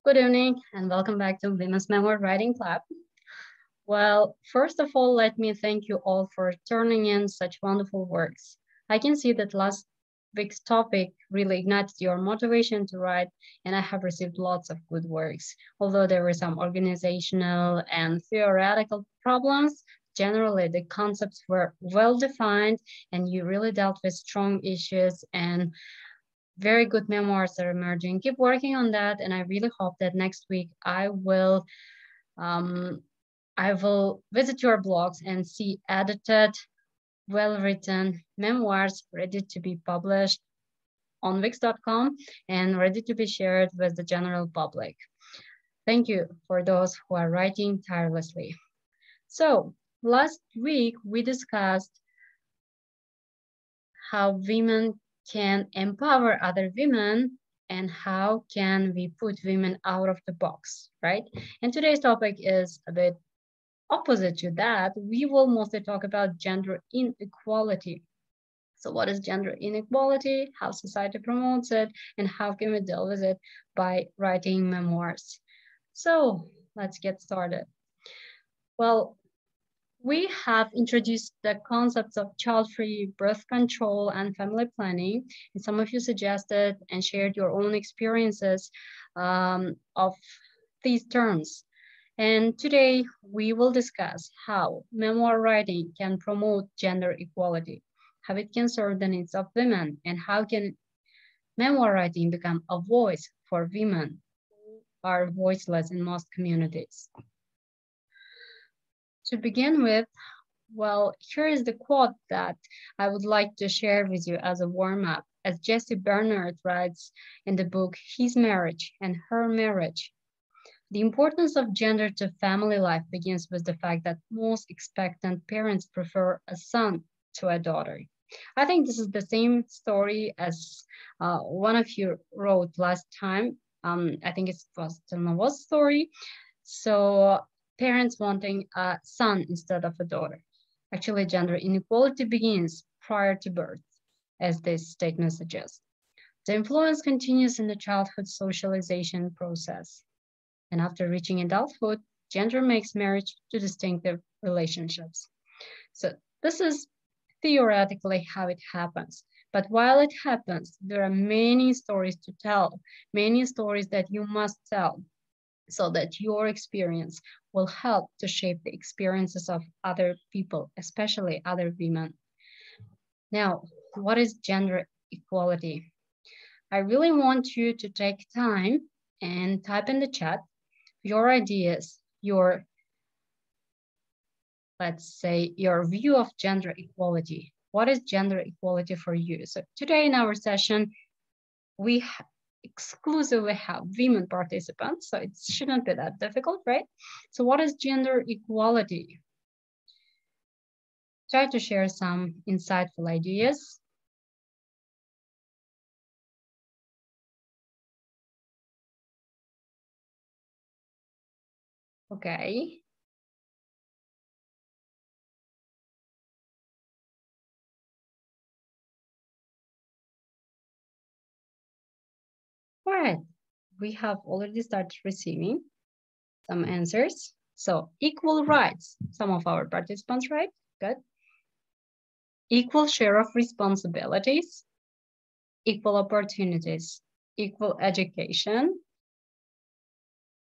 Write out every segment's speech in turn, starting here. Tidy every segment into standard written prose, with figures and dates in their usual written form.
Good evening and welcome back to Women's Memoir Writing Club. Well, first of all, let me thank you all for turning in such wonderful works. I can see that last week's topic really ignited your motivation to write, and I have received lots of good works. Although there were some organizational and theoretical problems, generally the concepts were well defined and you really dealt with strong issues and very good memoirs are emerging. Keep working on that, and I really hope that next week um, I will visit your blogs and see edited, well-written memoirs ready to be published on wix.com and ready to be shared with the general public. Thank you for those who are writing tirelessly. So last week we discussed how women can empower other women and how can we put women out of the box, right? And today's topic is a bit opposite to that. We will mostly talk about gender inequality. So what is gender inequality, how society promotes it, and how can we deal with it by writing memoirs? So let's get started. Well, we have introduced the concepts of child-free birth control and family planning. And some of you suggested and shared your own experiences of these terms. And today we will discuss how memoir writing can promote gender equality, how it can serve the needs of women, and how can memoir writing become a voice for women who are voiceless in most communities. To begin with, well, here is the quote that I would like to share with you as a warm-up. As Jessie Bernard writes in the book, His Marriage and Her Marriage, the importance of gender to family life begins with the fact that most expectant parents prefer a son to a daughter. I think this is the same story as one of you wrote last time. I think it was the Novo's story. So parents wanting a son instead of a daughter. Actually, gender inequality begins prior to birth, as this statement suggests. The influence continues in the childhood socialization process. And after reaching adulthood, gender makes marriage two distinctive relationships. So this is theoretically how it happens. But while it happens, there are many stories to tell, many stories that you must tell, so that your experience will help to shape the experiences of other people, especially other women. Now, what is gender equality? I really want you to take time and type in the chat your ideas, your, let's say, your view of gender equality. What is gender equality for you? So today in our session, we exclusively have women participants, so it shouldn't be that difficult, right? So what is gender equality? Try to share some insightful ideas. Okay. All right, we have already started receiving some answers. So equal rights, some of our participants, right? Good. Equal share of responsibilities, equal opportunities, equal education.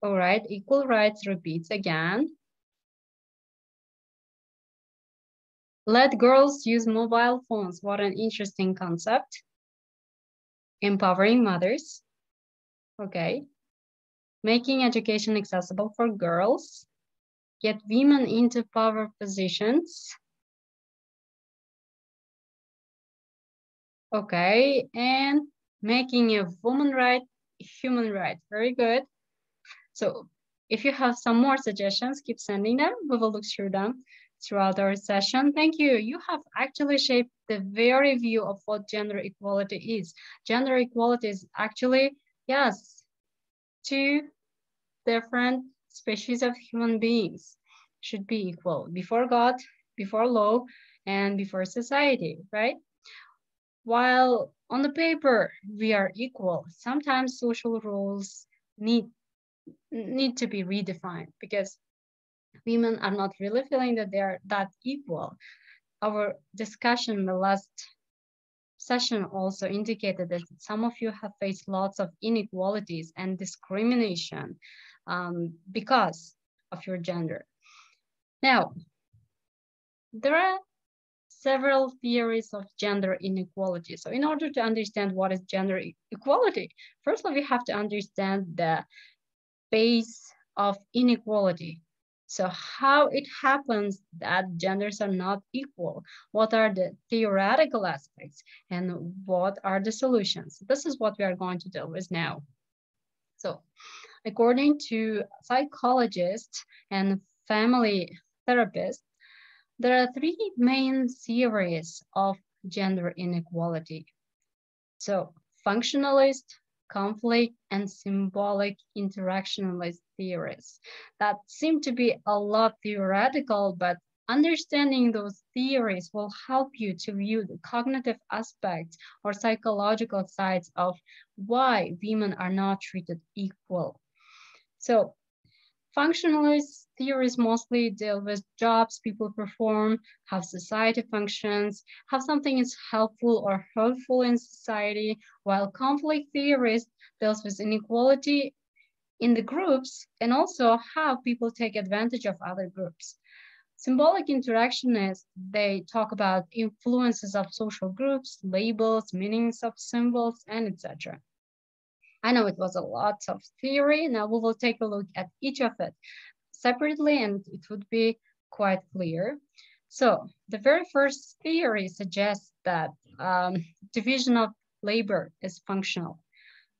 All right, equal rights repeats again. Let girls use mobile phones. What an interesting concept. Empowering mothers. Okay. Making education accessible for girls. Get women into power positions. Okay, and making a woman right, human right. Very good. So if you have some more suggestions, keep sending them. We will look through them throughout our session. Thank you. You have actually shaped the very view of what gender equality is. Gender equality is actually, yes, two different species of human beings should be equal before God, before law, and before society, right? While on the paper we are equal, sometimes social roles need need to be redefined, because women are not really feeling that they're that equal. Our discussion in the last session also indicated that some of you have faced lots of inequalities and discrimination because of your gender. Now, there are several theories of gender inequality. So in order to understand what is gender equality, firstly, we have to understand the base of inequality. So how it happens that genders are not equal? What are the theoretical aspects and what are the solutions? This is what we are going to deal with now. So according to psychologists and family therapists, there are three main theories of gender inequality. So functionalist, conflict, and symbolic interactionalist theories that seem to be a lot theoretical, but understanding those theories will help you to view the cognitive aspects or psychological sides of why women are not treated equal. So functionalist theories mostly deal with jobs people perform, how society functions, how something is helpful or hurtful in society, while conflict theories deals with inequality in the groups and also how people take advantage of other groups. Symbolic interactionists, they talk about influences of social groups, labels, meanings of symbols, and etc. I know it was a lot of theory. Now we will take a look at each of it separately and it would be quite clear. So the very first theory suggests that division of labor is functional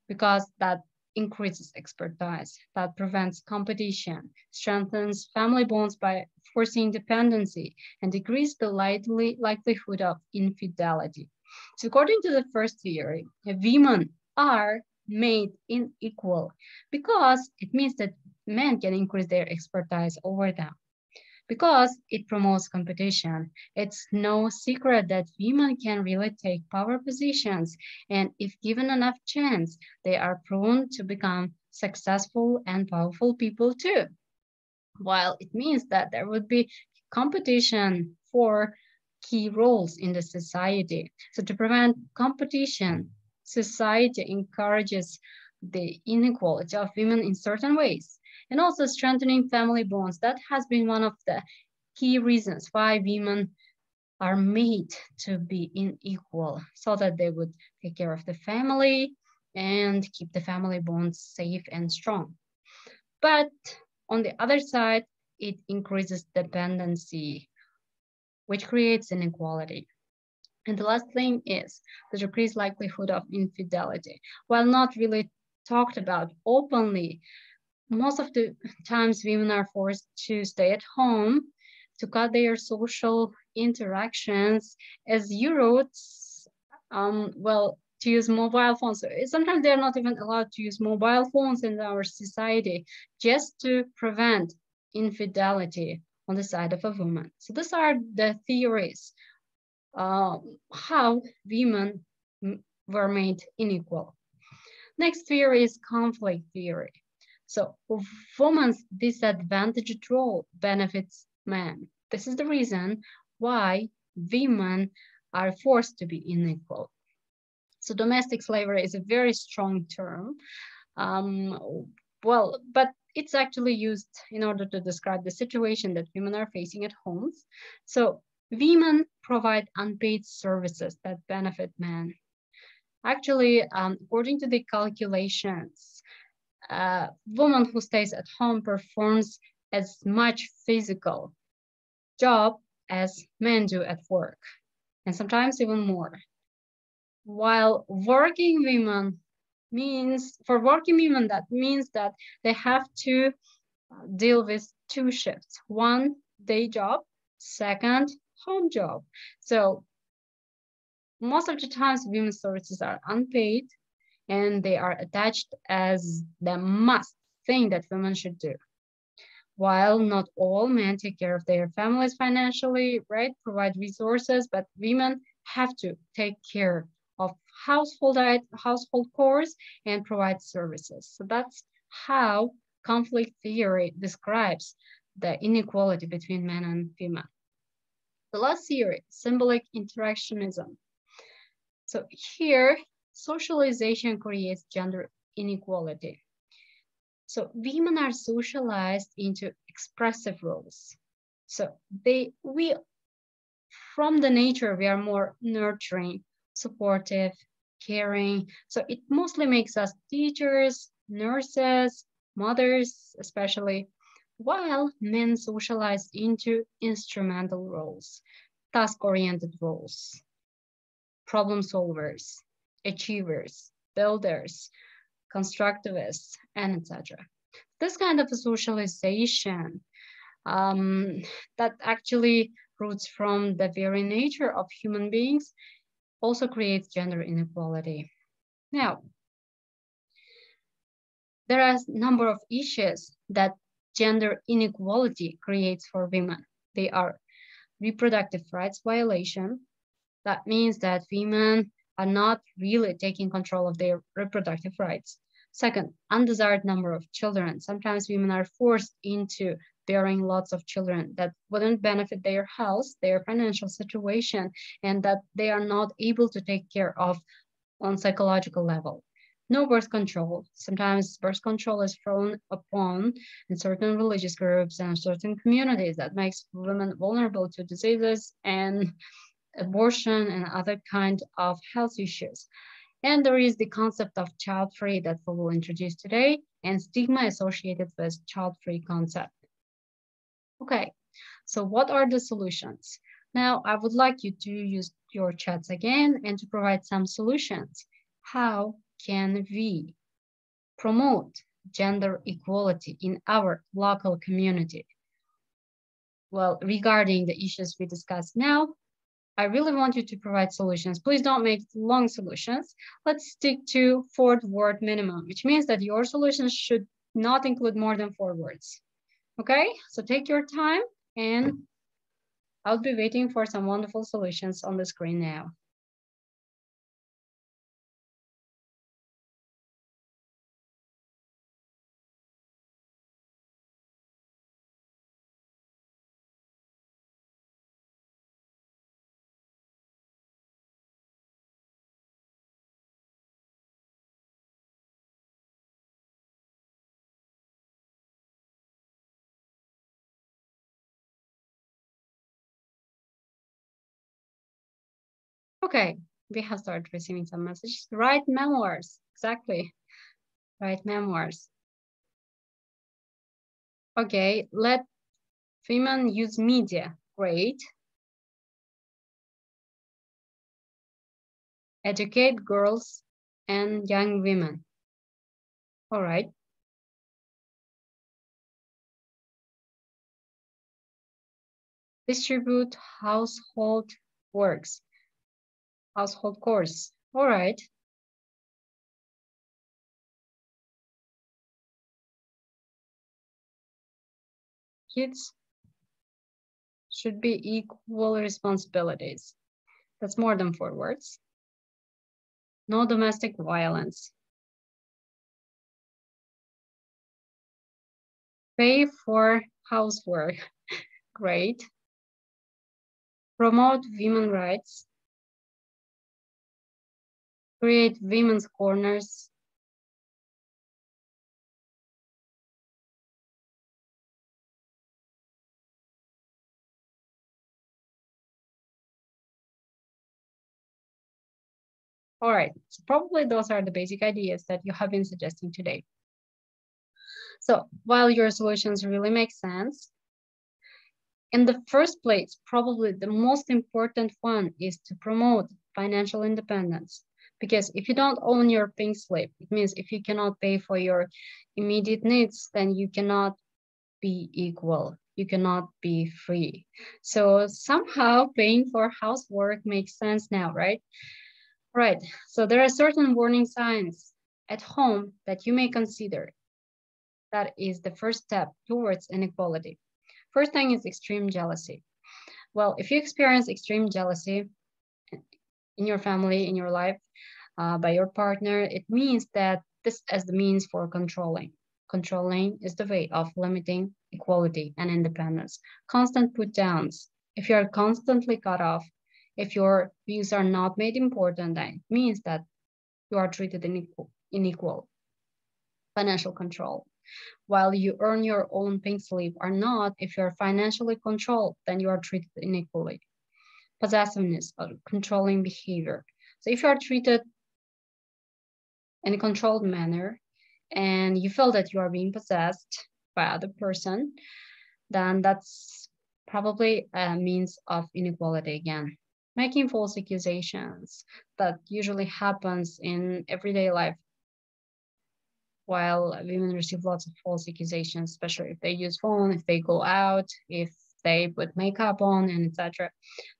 because that increases expertise, that prevents competition, strengthens family bonds by forcing dependency, and decreases the likelihood of infidelity. So according to the first theory, women are made unequal because it means that men can increase their expertise over them. Because it promotes competition, it's no secret that women can really take power positions, and if given enough chance, they are prone to become successful and powerful people too. While it means that there would be competition for key roles in the society. So to prevent competition, society encourages the inequality of women in certain ways and also strengthening family bonds. That has been one of the key reasons why women are made to be unequal so that they would take care of the family and keep the family bonds safe and strong. But on the other side, it increases dependency, which creates inequality. And the last thing is the decreased likelihood of infidelity. While not really talked about openly, most of the times women are forced to stay at home to cut their social interactions. As you wrote, well, to use mobile phones. So sometimes they're not even allowed to use mobile phones in our society just to prevent infidelity on the side of a woman. So these are the theories how women were made unequal. Next theory is conflict theory. So woman's disadvantaged role benefits men. This is the reason why women are forced to be unequal. So domestic slavery is a very strong term. But it's actually used in order to describe the situation that women are facing at homes. So women provide unpaid services that benefit men. Actually, according to the calculations, a woman who stays at home performs as much physical job as men do at work, and sometimes even more. While working women for working women, that means that they have to deal with two shifts, one day job, second home job. So most of the times women's services are unpaid and they are attached as the must thing that women should do. While not all men take care of their families financially, right, provide resources, but women have to take care of household chores and provide services. So that's how conflict theory describes the inequality between men and women. The last theory, symbolic interactionism. So here, socialization creates gender inequality. So women are socialized into expressive roles. So from the nature, we are more nurturing, supportive, caring. So it mostly makes us teachers, nurses, mothers, especially, while men socialize into instrumental roles, task-oriented roles, problem solvers, achievers, builders, constructivists, and etc. This kind of a socialization that actually roots from the very nature of human beings also creates gender inequality. Now, there are a number of issues that gender inequality creates for women. They are reproductive rights violation. That means that women are not really taking control of their reproductive rights. Second, undesired number of children. Sometimes women are forced into bearing lots of children that wouldn't benefit their health, their financial situation, and that they are not able to take care of on psychological level. No birth control. Sometimes birth control is frowned upon in certain religious groups and certain communities that makes women vulnerable to diseases and abortion and other kind of health issues. And there is the concept of child-free that we will introduce today and stigma associated with child-free concept. Okay, so what are the solutions? Now, I would like you to use your chats again and to provide some solutions. How can we promote gender equality in our local community? Well, regarding the issues we discussed now, I really want you to provide solutions. Please don't make long solutions. Let's stick to 4-word minimum, which means that your solutions should not include more than 4 words. Okay, so take your time and I'll be waiting for some wonderful solutions on the screen now. Okay, we have started receiving some messages. Write memoirs, exactly. Write memoirs. Okay, let women use media, great. Educate girls and young women. All right. Distribute household works, household chores. All right. Kids should be equal responsibilities. That's more than 4 words. No domestic violence. Pay for housework. Great. Promote women's rights. Create women's corners. All right, so probably those are the basic ideas that you have been suggesting today. So while your solutions really make sense, in the first place, probably the most important one is to promote financial independence. Because if you don't own your pink slip, it means if you cannot pay for your immediate needs, then you cannot be equal. You cannot be free. So somehow paying for housework makes sense now, right? Right, so there are certain warning signs at home that you may consider. That is the first step towards inequality. First thing is extreme jealousy. Well, if you experience extreme jealousy in your family, in your life, by your partner, it means that this is the means for controlling. Controlling is the way of limiting equality and independence. Constant put downs. If you are constantly cut off, if your views are not made important, then it means that you are treated unequal. Financial control. While you earn your own pink slip or not, if you're financially controlled, then you are treated unequally. Possessiveness or controlling behavior. So if you are treated in a controlled manner and you feel that you are being possessed by other person, then that's probably a means of inequality again. Making false accusations that usually happens in everyday life while women receive lots of false accusations, especially if they use phone, if they go out, if they put makeup on, and etc.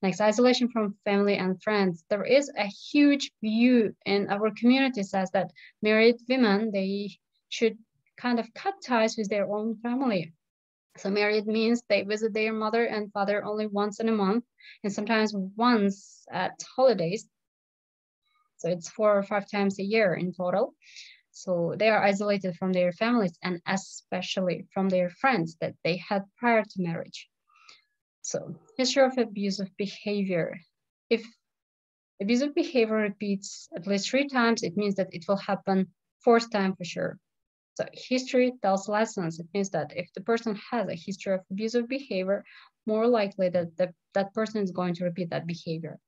Next, isolation from family and friends. There is a huge view in our community says that married women, they should kind of cut ties with their own family. So married means they visit their mother and father only once in a month, and sometimes once at holidays. So it's 4 or 5 times a year in total. So they are isolated from their families and especially from their friends that they had prior to marriage. So history of abusive behavior. If abusive behavior repeats at least 3 times, it means that it will happen 4th time for sure. So history tells lessons. It means that if the person has a history of abusive behavior, more likely that that person is going to repeat that behavior.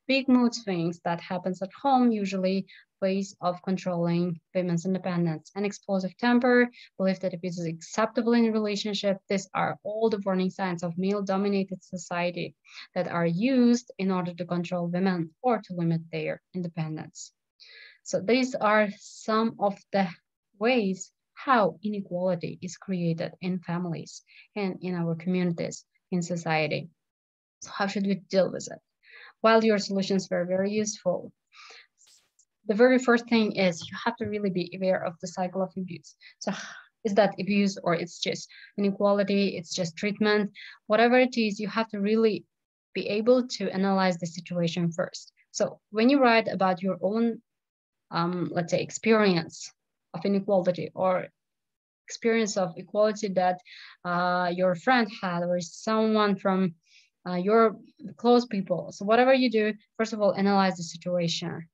Big mood swings that happens at home, usually ways of controlling women's independence. An explosive temper, belief that abuse is acceptable in a relationship. These are all the warning signs of male-dominated society that are used in order to control women or to limit their independence. So these are some of the ways how inequality is created in families and in our communities, in society. So how should we deal with it? While your solutions were very useful, the very first thing is you have to really be aware of the cycle of abuse. So is that abuse or it's just inequality, it's just treatment, whatever it is, you have to really be able to analyze the situation first. So when you write about your own, let's say, experience of inequality or experience of equality that your friend had or someone from your close people. So whatever you do, first of all, analyze the situation.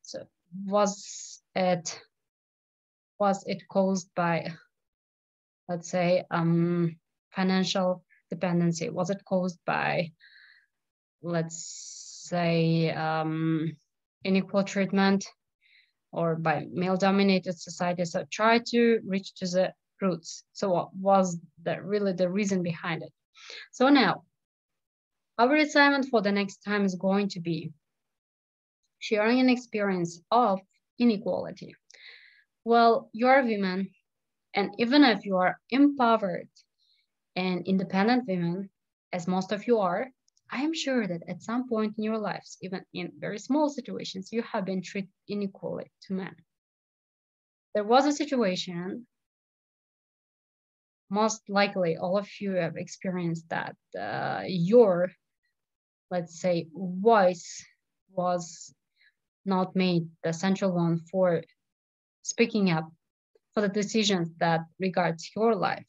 So was it caused by, let's say, financial dependency? Was it caused by, let's say, unequal treatment or by male-dominated society? So try to reach to the roots. So what was really the reason behind it? So now, our assignment for the next time is going to be sharing an experience of inequality. Well, you're a woman, and even if you are empowered and independent women, as most of you are, I am sure that at some point in your lives, even in very small situations, you have been treated unequally to men. There was a situation, most likely all of you have experienced that your, let's say, voice was not made the central one for speaking up for the decisions that regards your life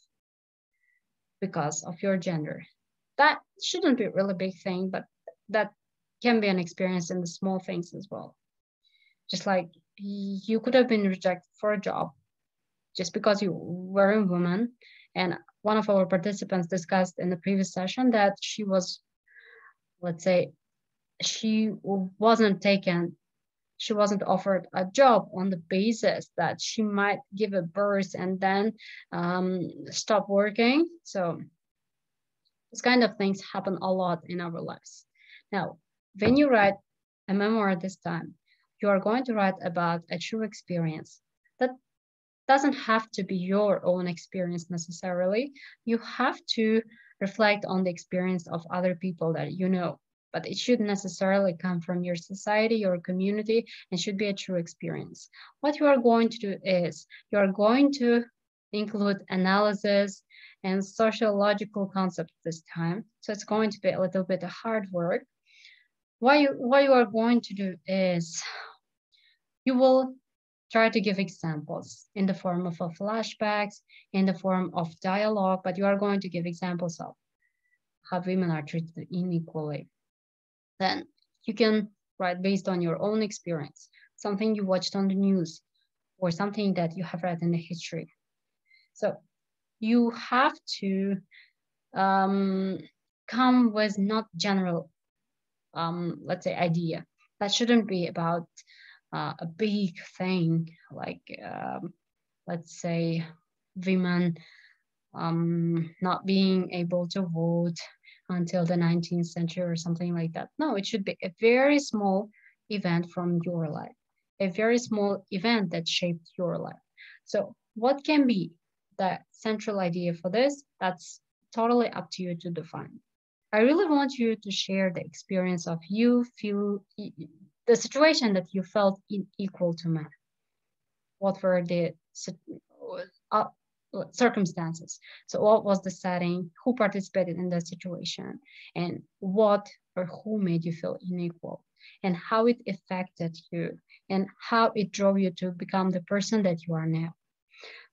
because of your gender. That shouldn't be a really big thing, but that can be an experience in the small things as well. Just like you could have been rejected for a job just because you were a woman. And one of our participants discussed in the previous session that she was, let's say, she wasn't offered a job on the basis that she might give a birth and then stop working. So this kind of things happen a lot in our lives. Now, when you write a memoir this time, you are going to write about a true experience. That doesn't have to be your own experience necessarily. You have to reflect on the experience of other people that you know, but it shouldn't necessarily come from your society, your community, and should be a true experience. What you are going to do is you are going to include analysis and sociological concepts this time. So it's going to be a little bit of hard work. What you are going to do is you will try to give examples in the form of a flashbacks, in the form of dialogue, but you are going to give examples of how women are treated unequally. Then you can write based on your own experience, something you watched on the news, or something that you have read in the history. So you have to come with not general, let's say, idea. That shouldn't be about a big thing like, let's say, women not being able to vote until the 19th century or something like that. No, it should be a very small event from your life, a very small event that shaped your life. So what can be the central idea for this? That's totally up to you to define. I really want you to share the experience of you feel the situation that you felt unequal to men. What were the uh, circumstances? So what was the setting? Who participated in the situation? And what or who made you feel unequal? And how it affected you? And how it drove you to become the person that you are now?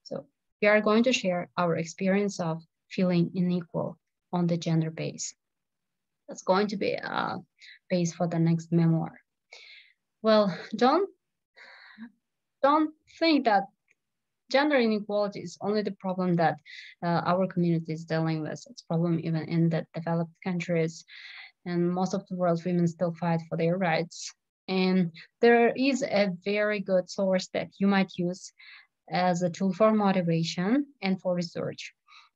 So we are going to share our experience of feeling unequal on the gender base. That's going to be a base for the next memoir. Well, don't think that gender inequality is only the problem that our community is dealing with. It's a problem even in the developed countries, and most of the world women still fight for their rights. And there is a very good source that you might use as a tool for motivation and for research.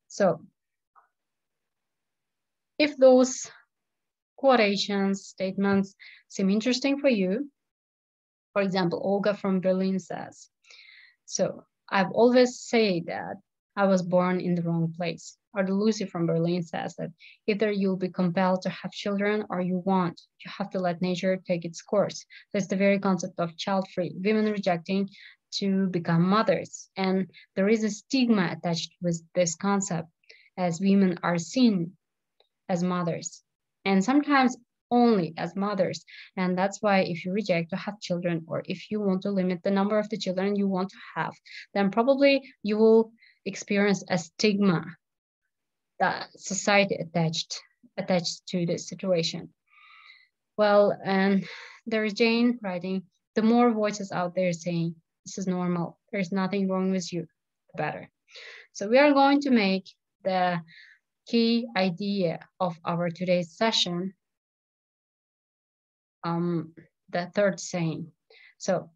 So if those quotations, statements seem interesting for you, for example, Olga from Berlin says, so I've always said that I was born in the wrong place. Or the Lucy from Berlin says that either you'll be compelled to have children or you won't. You have to let nature take its course. That's the very concept of child-free, women rejecting to become mothers. And there is a stigma attached with this concept as women are seen as mothers. And sometimes only as mothers. And that's why if you reject to have children, or if you want to limit the number of the children you want to have, then probably you will experience a stigma that society attached to this situation. Well, and there is Jane writing, the more voices out there saying, this is normal, there's nothing wrong with you, the better. So we are going to make the key idea of our today's session the third saying. So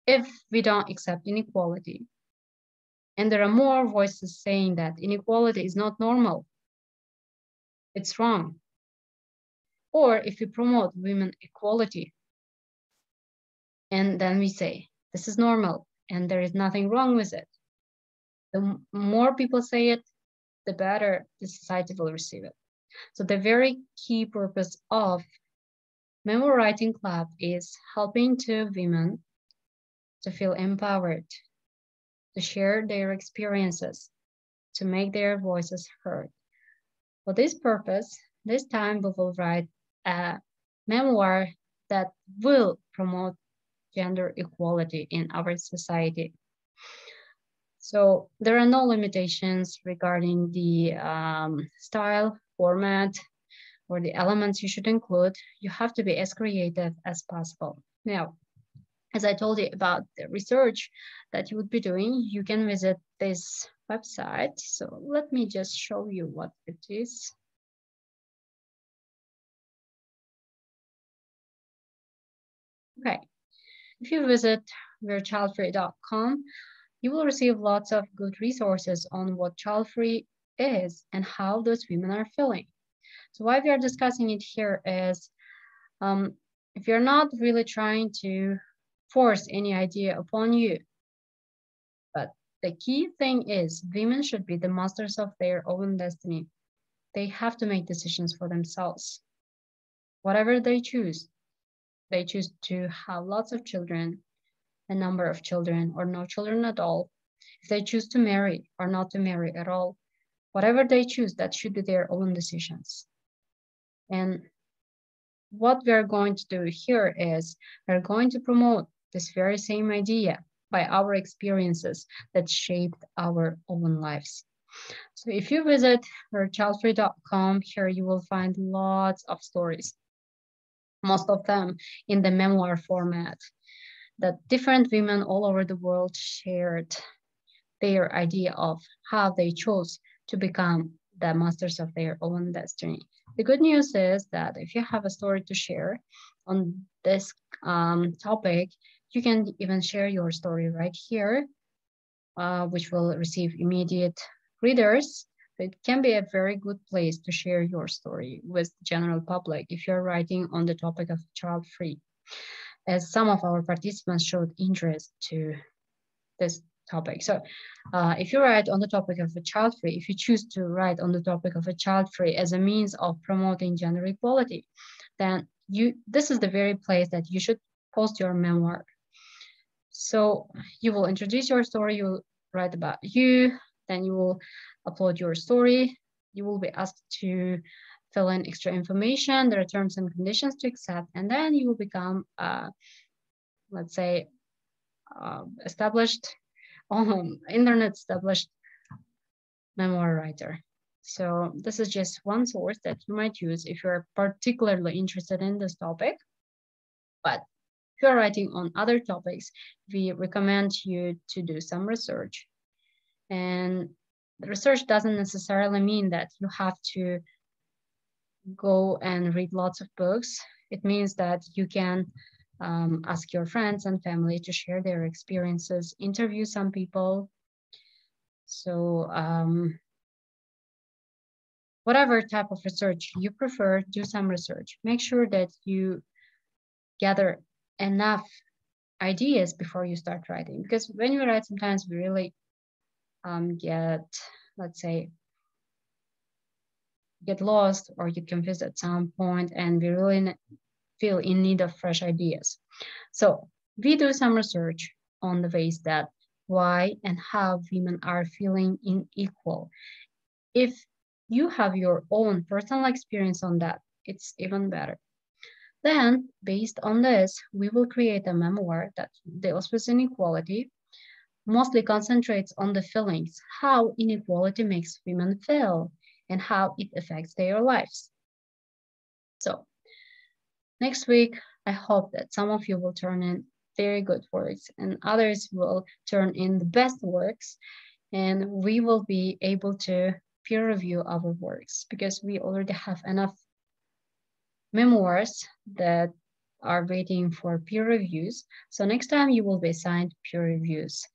if we don't accept inequality, and there are more voices saying that inequality is not normal, it's wrong. Or if we promote women equality, and then we say, this is normal, and there is nothing wrong with it. The more people say it, the better the society will receive it. So the very key purpose of Memo Writing Club is helping to women to feel empowered, to share their experiences, to make their voices heard. For this purpose, this time we will write a memoir that will promote gender equality in our society. So there are no limitations regarding the style, format, or the elements you should include. You have to be as creative as possible. Now, as I told you about the research that you would be doing, you can visit this website. So let me just show you what it is. Okay, if you visit wearechildfree.com, you will receive lots of good resources on what child-free is and how those women are feeling. So why we are discussing it here is, if you're not really trying to force any idea upon you, but the key thing is women should be the masters of their own destiny. They have to make decisions for themselves. Whatever they choose to have lots of children, a number of children, or no children at all. If they choose to marry or not to marry at all, whatever they choose, that should be their own decisions. And what we're going to do here is we're going to promote this very same idea by our experiences that shaped our own lives. So if you visit herchildfree.com, here you will find lots of stories, most of them in the memoir format, that different women all over the world shared their idea of how they chose to become the masters of their own destiny. The good news is that if you have a story to share on this topic, you can even share your story right here, which will receive immediate readers. It can be a very good place to share your story with the general public if you're writing on the topic of child-free, as some of our participants showed interest to this topic. So if you write on the topic of a child-free, if you choose to write on the topic of a child-free as a means of promoting gender equality, then this is the very place that you should post your memoir. So you will introduce your story, you will write about you, then you will upload your story. You will be asked to fill in extra information. There are terms and conditions to accept, and then you will become, let's say, established, internet established memoir writer. So this is just one source that you might use if you're particularly interested in this topic. But if you're writing on other topics, we recommend you to do some research. And the research doesn't necessarily mean that you have to go and read lots of books. It means that you can ask your friends and family to share their experiences, interview some people. So whatever type of research you prefer, do some research. Make sure that you gather enough ideas before you start writing. Because when you write, sometimes we really get, let's say, get lost or get confused at some point, and we really feel in need of fresh ideas. So we do some research on the ways that why and how women are feeling unequal. If you have your own personal experience on that, it's even better. Then, based on this, we will create a memoir that deals with inequality, mostly concentrates on the feelings, how inequality makes women feel, and how it affects their lives. So, next week, I hope that some of you will turn in very good works and others will turn in the best works, and we will be able to peer review our works because we already have enough memoirs that are waiting for peer reviews. So next time you will be assigned peer reviews,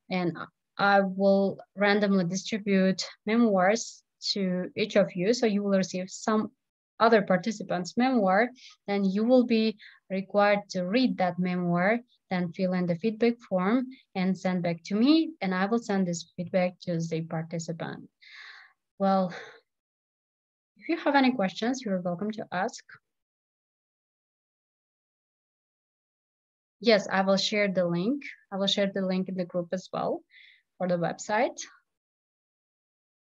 and I will randomly distribute memoirs to each of you. So you will receive some other participants' memoir, then you will be required to read that memoir, then fill in the feedback form and send back to me, and I will send this feedback to the participant. Well, if you have any questions, you're welcome to ask. Yes, I will share the link. I will share the link in the group as well for the website.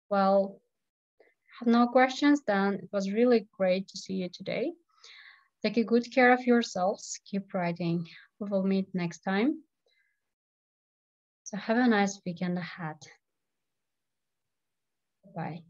Well, have no questions, then it was really great to see you today. Take good care of yourselves. Keep writing. We will meet next time. So have a nice weekend ahead. Bye.